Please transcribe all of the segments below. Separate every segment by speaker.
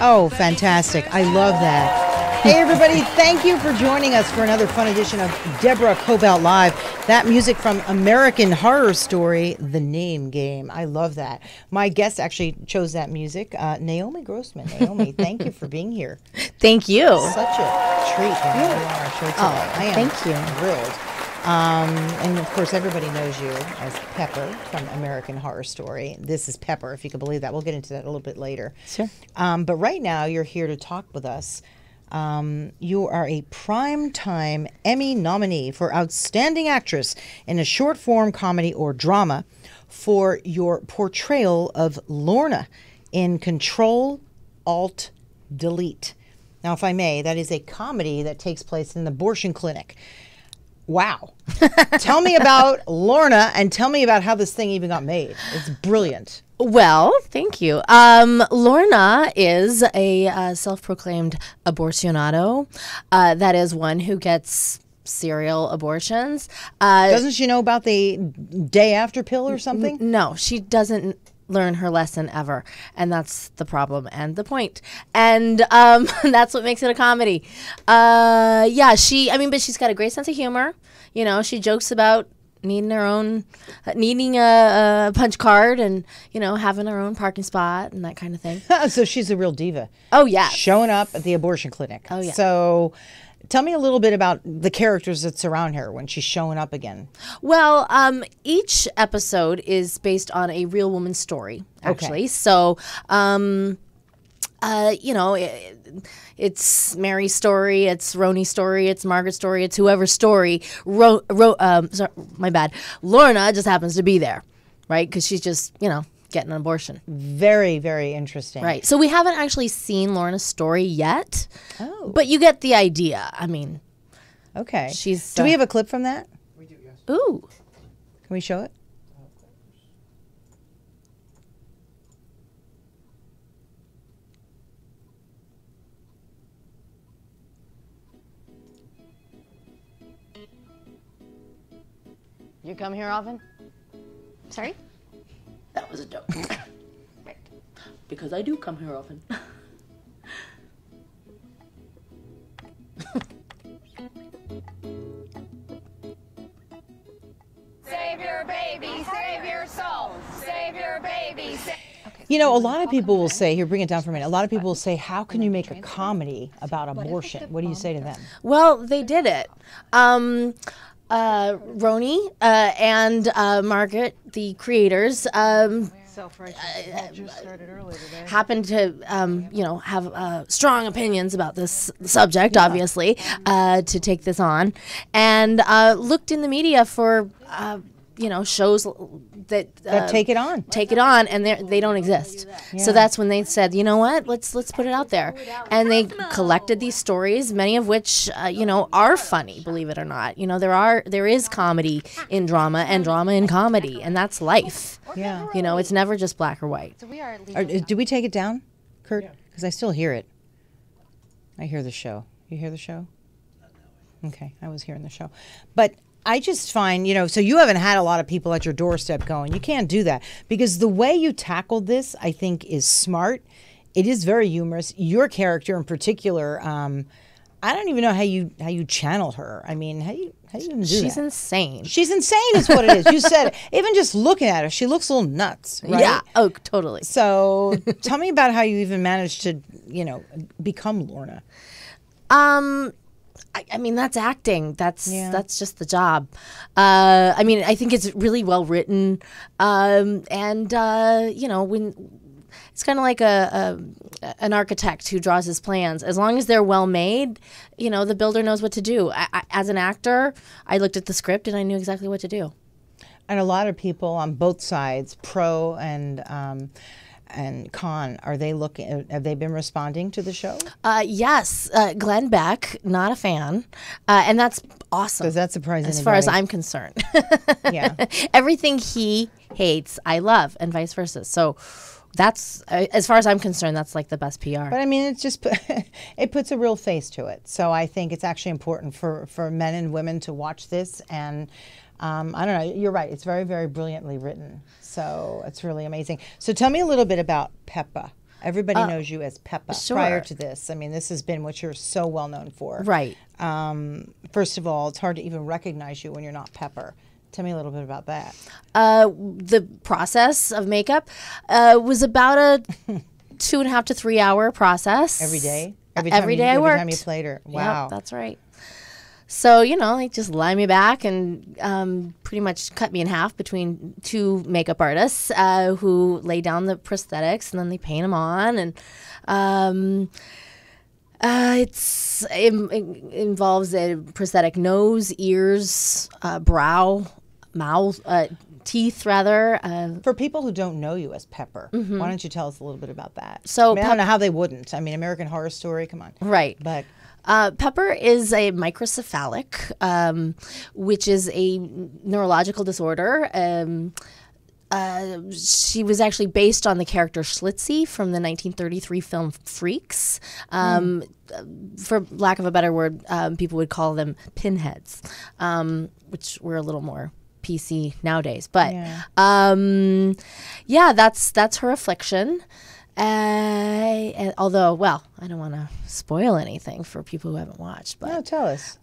Speaker 1: Oh, fantastic. I love that. Hey, everybody, thank you for joining us for another fun edition of Deborah Cobalt Live. That music from American Horror Story, The Name Game. I love that. My guest actually chose that music, Naomi Grossman. Naomi, thank you for being here.
Speaker 2: Thank you.
Speaker 1: Such a treat to have you on our show today. I am
Speaker 2: thank you.
Speaker 1: Thrilled. And of course, everybody knows you as Pepper from American Horror Story. This is Pepper, if you can believe that. We'll get into that a little bit later.
Speaker 2: Sure.
Speaker 1: But right now, you're here to talk with us. You are a Primetime Emmy nominee for Outstanding Actress in a Short Form Comedy or Drama for your portrayal of Lorna in Control, Alt, Delete. Now, if I may, that is a comedy that takes place in an abortion clinic. Wow. Tell me about Lorna and tell me about how this thing even got made. It's brilliant.
Speaker 2: Well, thank you. Lorna is a self-proclaimed abortionado. That is one who gets serial abortions.
Speaker 1: Doesn't she know about the day after pill or something?
Speaker 2: No, she doesn't learn her lesson ever, and that's the problem and the point, and that's what makes it a comedy. Yeah, but she's got a great sense of humor. You know, she jokes about needing a punch card and, you know, having her own parking spot and that kind of thing.
Speaker 1: So she's a real diva.
Speaker 2: Oh yeah,
Speaker 1: showing up at the abortion clinic.
Speaker 2: Oh yeah.
Speaker 1: So tell me a little bit about the characters that surround her when she's showing up again.
Speaker 2: Well, each episode is based on a real woman's story, actually.
Speaker 1: Okay.
Speaker 2: So, you know, it's Mary's story, it's Roni's story, it's Margaret's story, it's whoever's story. Sorry, my bad. Lorna just happens to be there, right? Because she's just, you know, getting an abortion.
Speaker 1: Very, very interesting.
Speaker 2: Right. So we haven't actually seen Lorna's story yet.
Speaker 1: Oh.
Speaker 2: But you get the idea. I mean,
Speaker 1: okay.
Speaker 2: she's.
Speaker 1: Do we have a clip from that?
Speaker 3: We do, yes.
Speaker 2: Ooh.
Speaker 1: Can we show it?
Speaker 4: You come here often? Sorry?
Speaker 2: That was a joke. Right. Because I do come here often.
Speaker 5: Save your baby, save your soul, save your baby.
Speaker 1: You know, a lot of people will say, here, bring it down for a minute. A lot of people will say, how can you make a comedy about abortion? What do you say to them?
Speaker 2: Well, they did it. Roni and Margaret, the creators, happened to, you know, have strong opinions about this subject, obviously, to take this on, and looked in the media for, you know, shows that
Speaker 1: Take it on.
Speaker 2: take it on, and they don't exist. So that's when they said, you know what, let's put it out there, and they collected these stories, many of which you know, are funny, believe it or not. You know, there is comedy in drama and drama in comedy, and that's life.
Speaker 1: Yeah.
Speaker 2: You know, it's never just black or white.
Speaker 4: So we are
Speaker 1: Do we take it down, Kurt? Because I still hear it. I hear the show. You hear the show? Okay, I was hearing the show. But I just find, you know, so you haven't had a lot of people at your doorstep going, you can't do that. Because the way you tackled this, I think, is smart. It is very humorous. Your character in particular, I don't even know how you channel her. I mean, how do you even do
Speaker 2: She's
Speaker 1: that?
Speaker 2: insane.
Speaker 1: She's insane is what it is. You said it. Even just looking at her, she looks a little nuts, right?
Speaker 2: Yeah. Oh, totally.
Speaker 1: So tell me about how you even managed to, you know, become Lorna.
Speaker 2: I mean, that's acting. That's just the job. I mean, I think it's really well written, and you know, when it's kind of like an architect who draws his plans. As long as they're well made, you know, the builder knows what to do. As an actor, I looked at the script and I knew exactly what to do.
Speaker 1: And a lot of people on both sides, pro and con, are they looking? Have they been responding to the show?
Speaker 2: Yes, Glenn Beck, not a fan, and that's awesome.
Speaker 1: Does that surprise
Speaker 2: as far as
Speaker 1: anybody?
Speaker 2: I'm concerned?
Speaker 1: Yeah.
Speaker 2: Everything he hates, I love, and vice versa. So that's, as far as I'm concerned, that's like the best PR.
Speaker 1: But I mean, it's just it puts a real face to it. So I think it's actually important for men and women to watch this. And I don't know. You're right. It's very, very brilliantly written. So it's really amazing. So tell me a little bit about Peppa. Everybody knows you as Peppa
Speaker 2: sure.
Speaker 1: prior to this. I mean, this has been what you're so well known for.
Speaker 2: Right.
Speaker 1: First of all, it's hard to even recognize you when you're not Pepper. Tell me a little bit about that.
Speaker 2: The process of makeup was about a 2.5 to 3 hour process.
Speaker 1: Every day?
Speaker 2: Every day I worked.
Speaker 1: Every time you played her. Wow.
Speaker 2: Yep, that's right. So, they just lie me back and pretty much cut me in half between two makeup artists who lay down the prosthetics and then they paint them on. And it involves a prosthetic nose, ears, brow, mouth, teeth, rather.
Speaker 1: For people who don't know you as Pepper, why don't you tell us a little bit about that?
Speaker 2: So
Speaker 1: I don't know how they wouldn't. I mean, American Horror Story, come on.
Speaker 2: Right.
Speaker 1: But
Speaker 2: Pepper is a microcephalic, which is a neurological disorder. She was actually based on the character Schlitzie from the 1933 film Freaks. For lack of a better word, people would call them pinheads, which were a little more PC nowadays. But that's her affliction. And although, well, I don't want to spoil anything for people who haven't watched, but
Speaker 1: no, tell us.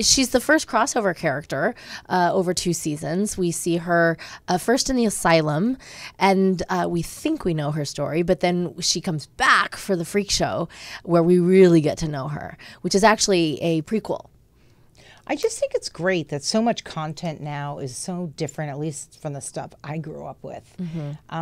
Speaker 2: She's the first crossover character over 2 seasons. We see her first in the asylum, and we think we know her story, but then she comes back for the Freak Show, where we really get to know her, which is actually a prequel.
Speaker 1: I just think it's great that so much content now is so different, at least from the stuff I grew up with,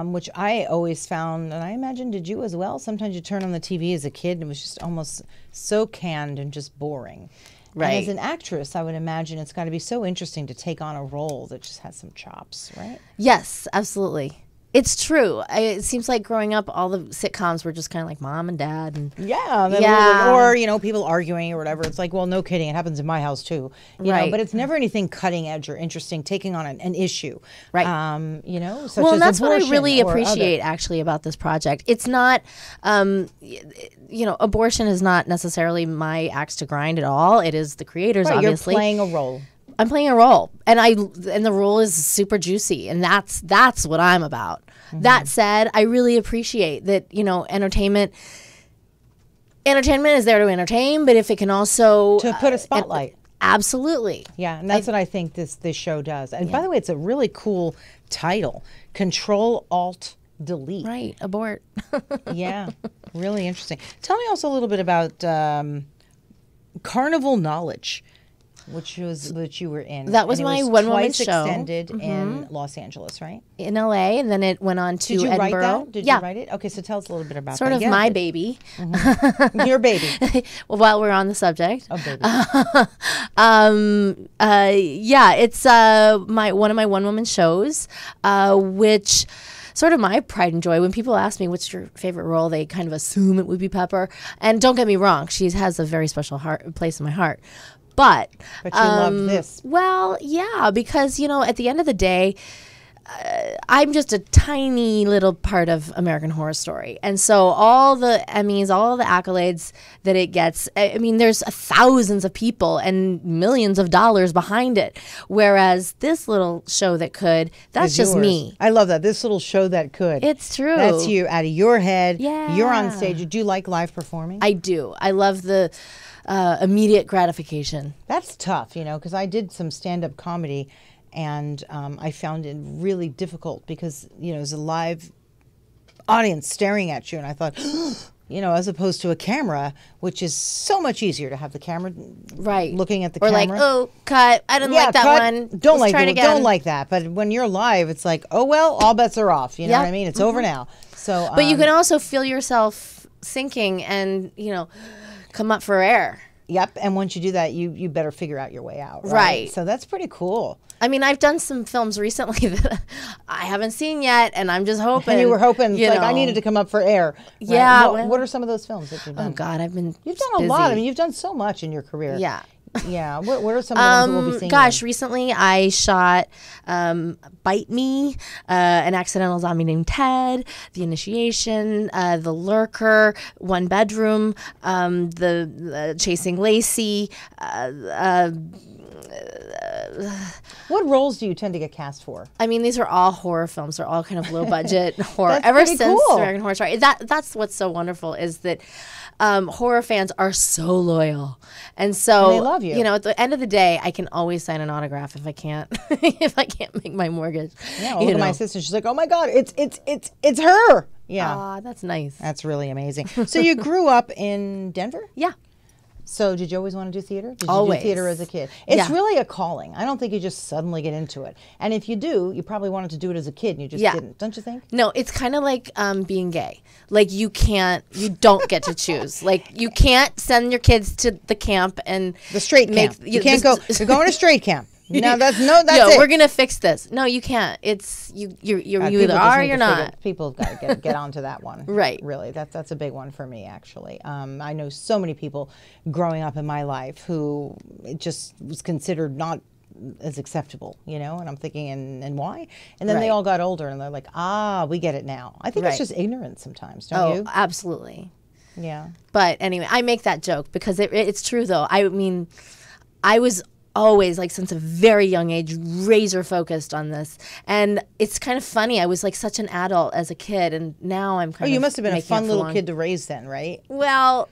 Speaker 1: which I always found, and I imagine did you as well, sometimes you turn on the TV as a kid and it was just almost so canned and just boring. Right. And as an actress, I would imagine it's got to be so interesting to take on a role that just has some chops, right?
Speaker 2: Yes, absolutely. It's true. It seems like growing up, all the sitcoms were just kind of like mom and dad. And
Speaker 1: or, people arguing or whatever. It's like, well, no kidding. It happens in my house, too. You know, but it's never anything cutting edge or interesting, taking on an issue.
Speaker 2: Right.
Speaker 1: Such
Speaker 2: well,
Speaker 1: as
Speaker 2: and that's what I
Speaker 1: abortion
Speaker 2: really
Speaker 1: or
Speaker 2: appreciate,
Speaker 1: other.
Speaker 2: actually, about this project. It's not, abortion is not necessarily my axe to grind at all. It is the creators,
Speaker 1: Right,
Speaker 2: obviously.
Speaker 1: You're playing a role.
Speaker 2: I'm playing a role, and the role is super juicy, and that's what I'm about. That said, I really appreciate that, entertainment is there to entertain, but if it can also
Speaker 1: To put a spotlight.
Speaker 2: Absolutely.
Speaker 1: Yeah, and that's what I think this show does. And by the way, it's a really cool title, Control Alt Delete.
Speaker 2: Right, abort.
Speaker 1: Yeah, really interesting. Tell me also a little bit about Carnival Knowledge, which you were in.
Speaker 2: That was
Speaker 1: and
Speaker 2: my
Speaker 1: it was
Speaker 2: one-woman
Speaker 1: twice
Speaker 2: show.
Speaker 1: extended in Los Angeles, right?
Speaker 2: In LA, and then it went on to
Speaker 1: Did you
Speaker 2: Edinburgh.
Speaker 1: write that? Did you write it? Okay, so tell us a little bit about
Speaker 2: Sort
Speaker 1: that.
Speaker 2: of
Speaker 1: Yeah,
Speaker 2: my baby.
Speaker 1: Your baby.
Speaker 2: Well, while we're on the subject.
Speaker 1: Oh, baby.
Speaker 2: It's one of my one-woman shows, which sort of my pride and joy. When people ask me what's your favorite role, they kind of assume it would be Pepper. And don't get me wrong, she has a very special place in my heart. But
Speaker 1: you love this.
Speaker 2: Well, yeah, because, at the end of the day, I'm just a tiny little part of American Horror Story. And so all the Emmys, all the accolades that it gets, I mean, there's thousands of people and millions of dollars behind it. Whereas this little show that could, that's just
Speaker 1: yours.
Speaker 2: Me.
Speaker 1: I love that. This little show that could.
Speaker 2: It's true.
Speaker 1: That's you out of your head.
Speaker 2: Yeah.
Speaker 1: You're on stage. Do you like live performing?
Speaker 2: I do. I love the immediate gratification.
Speaker 1: That's tough, because I did some stand-up comedy, and I found it really difficult because, there's a live audience staring at you, and I thought, as opposed to a camera, which is so much easier to have the camera looking at the camera.
Speaker 2: Or like, oh, cut. I didn't like that one.
Speaker 1: Don't
Speaker 2: Let's try it again.
Speaker 1: Don't like that. But when you're live, it's like, oh, well, all bets are off. You know what I mean? It's over now. So,
Speaker 2: but you can also feel yourself sinking and, come up for air.
Speaker 1: Yep, and once you do that, you better figure out your way out.
Speaker 2: Right.
Speaker 1: So that's pretty cool.
Speaker 2: I mean, I've done some films recently that I haven't seen yet, and I'm just hoping.
Speaker 1: And you were hoping, I needed to come up for air. Right?
Speaker 2: Yeah.
Speaker 1: What are some of those films that you've done?
Speaker 2: Oh God,
Speaker 1: You've done a lot. I mean, you've done so much in your career.
Speaker 2: Yeah.
Speaker 1: Yeah. What are some of the ones that we'll be seeing?
Speaker 2: Gosh, recently I shot Bite Me, An Accidental Zombie Named Ted, The Initiation, The Lurker, One Bedroom, the Chasing Lacey,
Speaker 1: What roles do you tend to get cast for?
Speaker 2: I mean, these are all horror films. They're all kind of low budget horror.
Speaker 1: That's
Speaker 2: Ever
Speaker 1: pretty
Speaker 2: since
Speaker 1: cool.
Speaker 2: American Horror Story, that's what's so wonderful is that horror fans are so loyal, and so
Speaker 1: And they love you.
Speaker 2: You know, at the end of the day, I can always sign an autograph if I can't make my mortgage.
Speaker 1: Yeah, well,
Speaker 2: you
Speaker 1: look at
Speaker 2: know.
Speaker 1: my sister. She's like, oh my God, it's her. Yeah,
Speaker 2: Aw, that's nice.
Speaker 1: that's really amazing. So you grew up in Denver?
Speaker 2: Yeah.
Speaker 1: So did you always want to do theater? Did you
Speaker 2: Always.
Speaker 1: do theater as a kid? It's
Speaker 2: Yeah.
Speaker 1: really a calling. I don't think you just suddenly get into it. And if you do, you probably wanted to do it as a kid and you just
Speaker 2: Yeah.
Speaker 1: didn't. Don't you think?
Speaker 2: No, it's kind of like being gay. Like you don't get to choose. Like you can't send your kids to the camp and
Speaker 1: The straight camp. You can't go. You're going to straight camp. No, that's
Speaker 2: Yo,
Speaker 1: it.
Speaker 2: we're gonna fix this. No, you can't. It's you
Speaker 1: People
Speaker 2: either
Speaker 1: just
Speaker 2: are or
Speaker 1: need
Speaker 2: you're
Speaker 1: to figure-
Speaker 2: not.
Speaker 1: People have got to get onto that one.
Speaker 2: Right.
Speaker 1: Really, that's a big one for me, actually. I know so many people growing up in my life who it just was considered not as acceptable, you know, and I'm thinking, and why? And then they
Speaker 2: Right.
Speaker 1: all got older and they're like, we get it now. I think it's
Speaker 2: Right.
Speaker 1: just ignorance sometimes, don't
Speaker 2: Oh,
Speaker 1: you?
Speaker 2: absolutely.
Speaker 1: Yeah.
Speaker 2: But anyway, I make that joke because it's true though. I mean, I was always like since a very young age razor focused on this, and it's kind of funny. I was like such an adult as a kid, and now I'm kind
Speaker 1: Oh,
Speaker 2: of
Speaker 1: you must have been a
Speaker 2: making it
Speaker 1: fun
Speaker 2: for
Speaker 1: little
Speaker 2: long.
Speaker 1: kid to raise then, right?
Speaker 2: Well,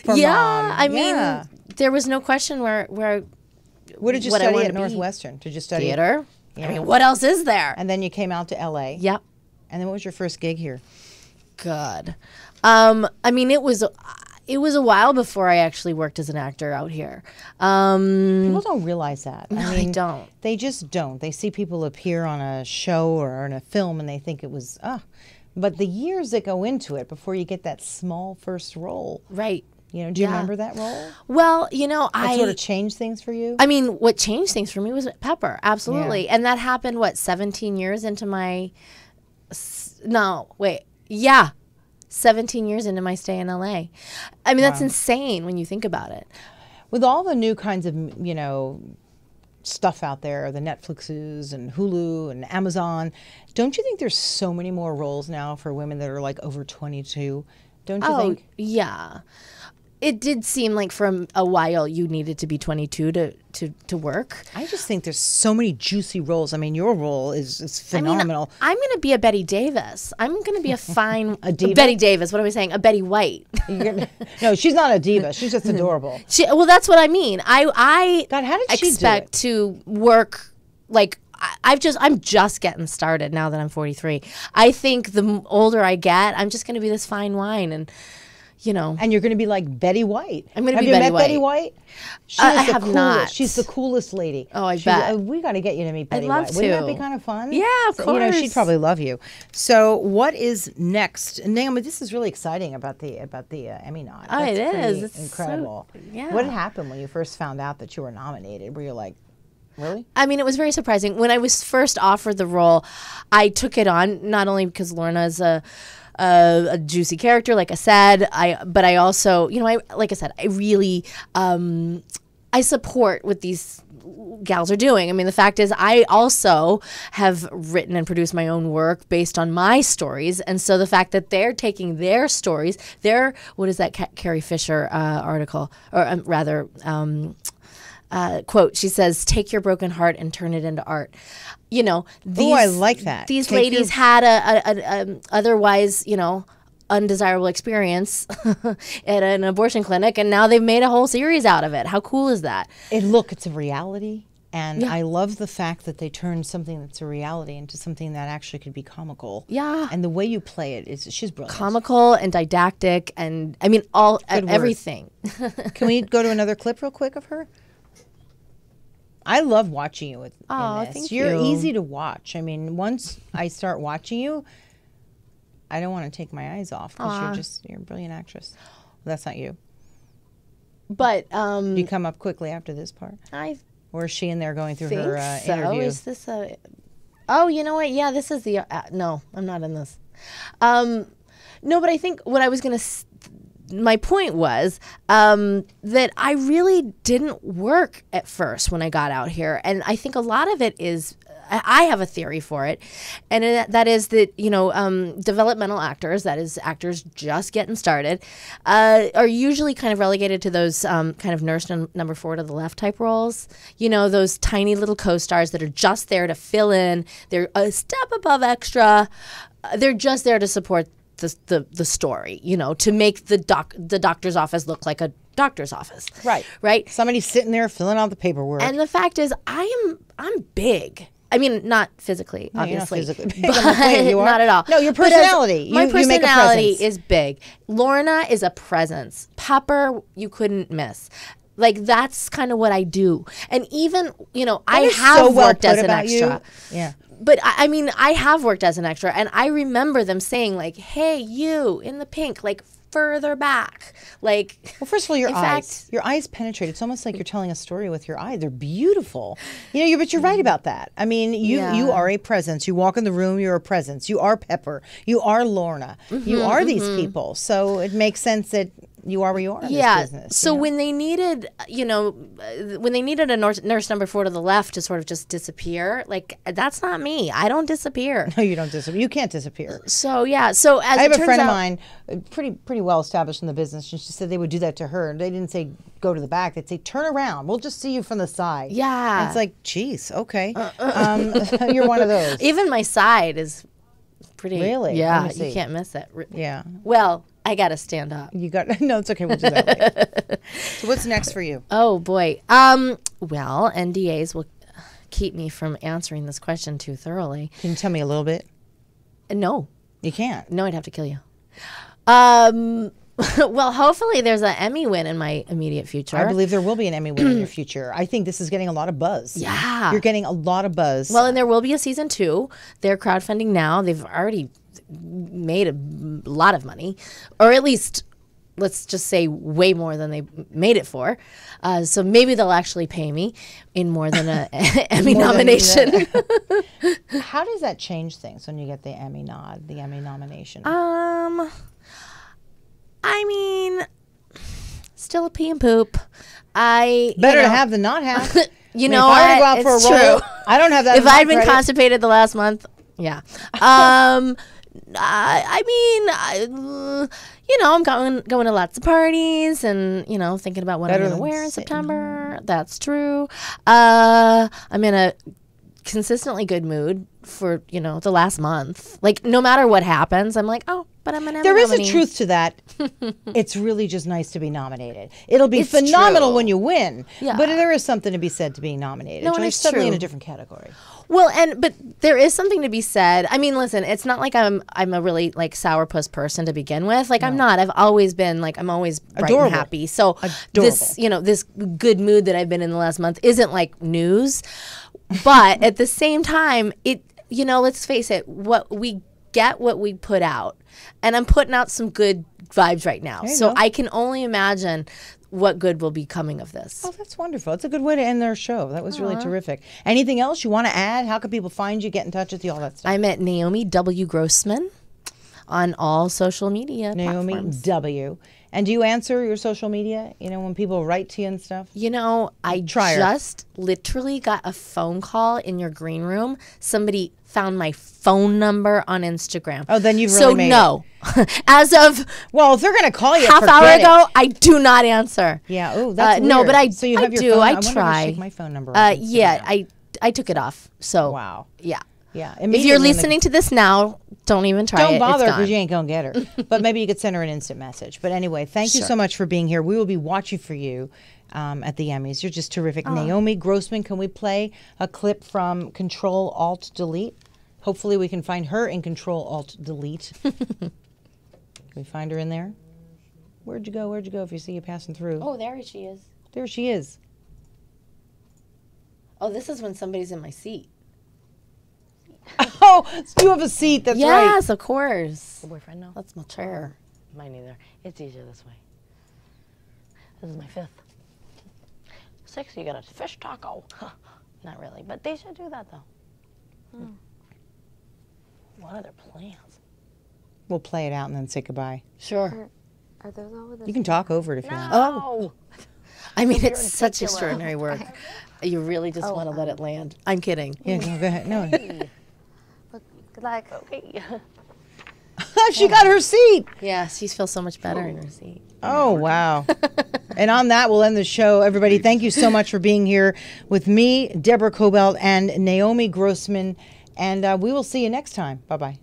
Speaker 1: For
Speaker 2: yeah.
Speaker 1: Mom.
Speaker 2: I mean,
Speaker 1: Yeah.
Speaker 2: there was no question where
Speaker 1: What did you
Speaker 2: what I
Speaker 1: study
Speaker 2: wanted
Speaker 1: at
Speaker 2: to be.
Speaker 1: Northwestern? Did you study
Speaker 2: theater.
Speaker 1: Yeah.
Speaker 2: I mean, what else is there?
Speaker 1: And then you came out to LA.
Speaker 2: Yep.
Speaker 1: And then what was your first gig here?
Speaker 2: God. I mean, it was a while before I actually worked as an actor out here.
Speaker 1: People don't realize that.
Speaker 2: No,
Speaker 1: I
Speaker 2: they
Speaker 1: mean,
Speaker 2: don't.
Speaker 1: They just don't. They see people appear on a show or in a film and they think it was, But the years that go into it before you get that small first role,
Speaker 2: Right.
Speaker 1: you know, do you
Speaker 2: Yeah.
Speaker 1: remember that role?
Speaker 2: Well, you know,
Speaker 1: That sort of changed things for you?
Speaker 2: I mean, what changed things for me was Pepper, absolutely. And that happened, 17 years into my, 17 years into my stay in LA. I mean, that's insane when you think about it.
Speaker 1: With all the new kinds of, you know, stuff out there, the Netflixes and Hulu and Amazon, don't you think there's so many more roles now for women that are like over 22? Don't you think?
Speaker 2: Yeah. It did seem like for a while you needed to be 22 to work.
Speaker 1: I just think there's so many juicy roles. I mean, your role is phenomenal.
Speaker 2: I'm going to be a Betty Davis. I'm going to be a fine
Speaker 1: diva?
Speaker 2: Betty Davis. What am I saying? A Betty White.
Speaker 1: No, she's not a diva. She's just adorable.
Speaker 2: Well, that's what I mean. I
Speaker 1: God, how did she do
Speaker 2: expect
Speaker 1: it?
Speaker 2: to work like I'm just getting started now that I'm 43. I think the older I get, I'm just going to be this fine wine and. You know,
Speaker 1: And you're going to be like Betty White.
Speaker 2: I'm gonna
Speaker 1: Have
Speaker 2: be
Speaker 1: you
Speaker 2: Betty
Speaker 1: met
Speaker 2: White.
Speaker 1: Betty White? She
Speaker 2: I
Speaker 1: is the
Speaker 2: have
Speaker 1: coolest.
Speaker 2: not.
Speaker 1: She's the coolest lady.
Speaker 2: Oh, I bet.
Speaker 1: We got to get you to meet Betty
Speaker 2: love
Speaker 1: White. Wouldn't that be
Speaker 2: to.
Speaker 1: kind of fun?
Speaker 2: Yeah, of
Speaker 1: So, you know, she'd
Speaker 2: course.
Speaker 1: probably love you. So, what is next? Naomi, this is really exciting about the Emmy nod.
Speaker 2: Oh,
Speaker 1: That's
Speaker 2: it is.
Speaker 1: pretty
Speaker 2: It's so-
Speaker 1: incredible.
Speaker 2: yeah.
Speaker 1: What happened when you first found out that you were nominated? Were you like, really?
Speaker 2: I mean, it was very surprising. When I was first offered the role, I took it on, not only because Lorna is a juicy character, like I said, but I also, you know, like I said, I really, I support what these gals are doing. I mean, the fact is, I also have written and produced my own work based on my stories, and so the fact that they're taking their stories, what is that Carrie Fisher article, or rather. Quote, she says, "Take your broken heart and turn it into art." You know, these,
Speaker 1: I like that.
Speaker 2: These
Speaker 1: Take
Speaker 2: ladies had a otherwise, you know, undesirable experience at an abortion clinic, and now they've made a whole series out of it. How cool is that?
Speaker 1: It's a reality. And I love the fact that they turned something that's a reality into something that actually could be comical.
Speaker 2: Yeah.
Speaker 1: And the way you play it she's brilliant.
Speaker 2: Comical and didactic, and I mean, all
Speaker 1: word.
Speaker 2: everything.
Speaker 1: Can we go to another clip real quick of her? I love watching you in this.
Speaker 2: thank
Speaker 1: You're
Speaker 2: you.
Speaker 1: easy to watch. I mean, once I start watching you, I don't want to take my eyes off because you're a brilliant actress. Well, that's not you.
Speaker 2: But
Speaker 1: You come up quickly after this part.
Speaker 2: I
Speaker 1: Or is she in there going through
Speaker 2: think
Speaker 1: her
Speaker 2: so.
Speaker 1: interview?
Speaker 2: Is this a? Oh, you know what? Yeah, this is the. No, I'm not in this. No, but I think what I was gonna. My point was that I really didn't work at first when I got out here, and I think a lot of it is I have a theory for it, and that is that developmental actors, that is actors just getting started, are usually kind of relegated to those kind of nurse number 4 to the left type roles. Those tiny little co-stars that are just there to fill in. They're a step above extra. They're just there to support the story, to make the doctor's office look like a doctor's office. Right.
Speaker 1: Somebody's sitting there filling out the paperwork.
Speaker 2: And the fact is, I'm big. I mean, not physically,
Speaker 1: No,
Speaker 2: obviously,
Speaker 1: you're not physically big. I'm not saying you are.
Speaker 2: not at all.
Speaker 1: No, your
Speaker 2: But
Speaker 1: personality.
Speaker 2: my
Speaker 1: You make a
Speaker 2: personality
Speaker 1: presence.
Speaker 2: is big. Lorna is a presence. Pepper, you couldn't miss. Like, that's kind of what I do. And even, I
Speaker 1: is
Speaker 2: have
Speaker 1: so well
Speaker 2: worked as
Speaker 1: put
Speaker 2: an
Speaker 1: about you.
Speaker 2: extra.
Speaker 1: Yeah.
Speaker 2: But I mean, I have worked as an extra, and I remember them saying, like, hey, you in the pink, like, further back. Like,
Speaker 1: Well, first of all, your
Speaker 2: in
Speaker 1: eyes.
Speaker 2: fact-
Speaker 1: Your eyes penetrate. It's almost like you're telling a story with your eyes. They're beautiful. But you're right about that. I mean, you
Speaker 2: Yeah.
Speaker 1: are a presence. You walk in the room, you're a presence. You are Pepper. You are Lorna. You are these people. So it makes sense that you are where you are in this business.
Speaker 2: So when they needed, a nurse number 4 to the left to sort of just disappear, like, that's not me. I don't disappear.
Speaker 1: No, you don't disappear. You can't disappear.
Speaker 2: So yeah. So as
Speaker 1: I have
Speaker 2: it
Speaker 1: a
Speaker 2: turns
Speaker 1: friend of
Speaker 2: out-
Speaker 1: mine, pretty well established in the business, and she said they would do that to her. They didn't say go to the back; they'd say turn around. We'll just see you from the side.
Speaker 2: Yeah.
Speaker 1: And it's like, geez, okay, you're one of those.
Speaker 2: Even my side is pretty.
Speaker 1: Really?
Speaker 2: Yeah,
Speaker 1: Let me
Speaker 2: you
Speaker 1: see.
Speaker 2: can't miss it.
Speaker 1: Yeah,
Speaker 2: Well, I gotta stand up.
Speaker 1: you got no. It's okay. We'll do that later. So what's next for you?
Speaker 2: Oh boy. Well, NDAs will keep me from answering this question too thoroughly.
Speaker 1: Can you tell me a little bit?
Speaker 2: No,
Speaker 1: You can't.
Speaker 2: I'd have to kill you. Well, hopefully there's an Emmy win in my immediate future.
Speaker 1: I believe there will be an Emmy win in your future. I think this is getting a lot of buzz.
Speaker 2: Yeah.
Speaker 1: You're getting a lot of buzz.
Speaker 2: Well, and there will be a season 2. They're crowdfunding now. They've already made a lot of money, or at least, let's just say, way more than they made it for. So maybe they'll actually pay me in more than an Emmy
Speaker 1: More than
Speaker 2: nomination.
Speaker 1: How does that change things when you get the Emmy nod, the Emmy nomination?
Speaker 2: I mean, still a pee and poop. Better
Speaker 1: Better to have than not have.
Speaker 2: You
Speaker 1: I mean,
Speaker 2: know
Speaker 1: if I were to go out
Speaker 2: what?
Speaker 1: for a
Speaker 2: It's
Speaker 1: role,
Speaker 2: true.
Speaker 1: I don't have that.
Speaker 2: If
Speaker 1: in my
Speaker 2: I'd been
Speaker 1: credits.
Speaker 2: constipated the last month, yeah. I'm going to lots of parties and, thinking about what
Speaker 1: Better
Speaker 2: I'm going to
Speaker 1: than
Speaker 2: wear in
Speaker 1: sitting
Speaker 2: September. That's true. I'm in a consistently good mood for, the last month. Like, no matter what happens, I'm like, oh, but I'm an Emmy
Speaker 1: There is a
Speaker 2: nominee.
Speaker 1: truth to that. It's really just nice to be nominated. It'll be
Speaker 2: It's
Speaker 1: phenomenal
Speaker 2: true.
Speaker 1: when you win.
Speaker 2: Yeah.
Speaker 1: But there is something to be said to being nominated.
Speaker 2: No, and
Speaker 1: You're
Speaker 2: it's
Speaker 1: suddenly in
Speaker 2: true.
Speaker 1: a different category.
Speaker 2: Well, but there is something to be said. I mean, listen, it's not like I'm a really like sourpuss person to begin with. Like, I'm not. I've always been like, I'm always bright
Speaker 1: Adorable.
Speaker 2: and happy. So this, this good mood that I've been in the last month isn't like news. But at the same time, let's face it, what we get, what we put out. And I'm putting out some good vibes right now.
Speaker 1: There you
Speaker 2: So
Speaker 1: go.
Speaker 2: I can only imagine what good will be coming of this.
Speaker 1: Oh, that's wonderful. It's a good way to end their show. That was really terrific. Anything else you want to add? How can people find you, get in touch with you, all that stuff?
Speaker 2: I'm at Naomi W. Grossman on all social media
Speaker 1: Naomi
Speaker 2: platforms.
Speaker 1: W. And do you answer your social media? When people write to you and stuff?
Speaker 2: I
Speaker 1: Try her.
Speaker 2: just literally got a phone call in your green room. Somebody found my phone number on Instagram.
Speaker 1: Oh, then you've
Speaker 2: so
Speaker 1: really made
Speaker 2: no. As of
Speaker 1: Well, if they're going to call you,
Speaker 2: half hour
Speaker 1: forget it.
Speaker 2: ago, I do not answer.
Speaker 1: Yeah. Oh, that's
Speaker 2: no,
Speaker 1: weird.
Speaker 2: but I
Speaker 1: So you
Speaker 2: I
Speaker 1: have your
Speaker 2: do.
Speaker 1: phone.
Speaker 2: I
Speaker 1: wonder if
Speaker 2: try.
Speaker 1: take my phone number. off
Speaker 2: Yeah,
Speaker 1: Instagram.
Speaker 2: I took it off. So
Speaker 1: Wow.
Speaker 2: yeah.
Speaker 1: Yeah.
Speaker 2: If
Speaker 1: Immediately
Speaker 2: you're
Speaker 1: when the-
Speaker 2: listening to this now, don't even try it.
Speaker 1: Don't
Speaker 2: It's
Speaker 1: bother
Speaker 2: gone.
Speaker 1: because you ain't gonna get her. But maybe you could send her an instant message. But anyway, thank you so much for being here. We will be watching for you at the Emmys. You're just terrific. Naomi Grossman, can we play a clip from Control Alt Delete? Hopefully we can find her in Control Alt Delete. Can we find her in there? Where'd you go? Where'd you go if you see you passing through?
Speaker 2: Oh, there she is.
Speaker 1: There she is.
Speaker 2: Oh, this is when somebody's in my seat.
Speaker 1: Oh, you have a seat. That's right.
Speaker 2: Yes, of course.
Speaker 4: Your boyfriend know?
Speaker 2: That's my chair.
Speaker 4: Mine neither. It's easier this way. This is my 5th. 6th, you got a fish taco. Not really, but they should do that though. What are their plans?
Speaker 1: We'll play it out and then say goodbye.
Speaker 2: Sure.
Speaker 3: Are those all with
Speaker 1: You can talk over it if you want.
Speaker 2: Oh. I mean, it's such extraordinary work. You really just want to let it land. I'm kidding.
Speaker 1: Yeah, no, go ahead. No.
Speaker 4: Look, good luck. Okay.
Speaker 1: She got her seat.
Speaker 2: Yeah, she feels so much better in her seat.
Speaker 1: Oh, wow. And on that, we'll end the show. Everybody, thank you so much for being here with me, Deborah Cobelt, and Naomi Grossman. And we will see you next time. Bye-bye.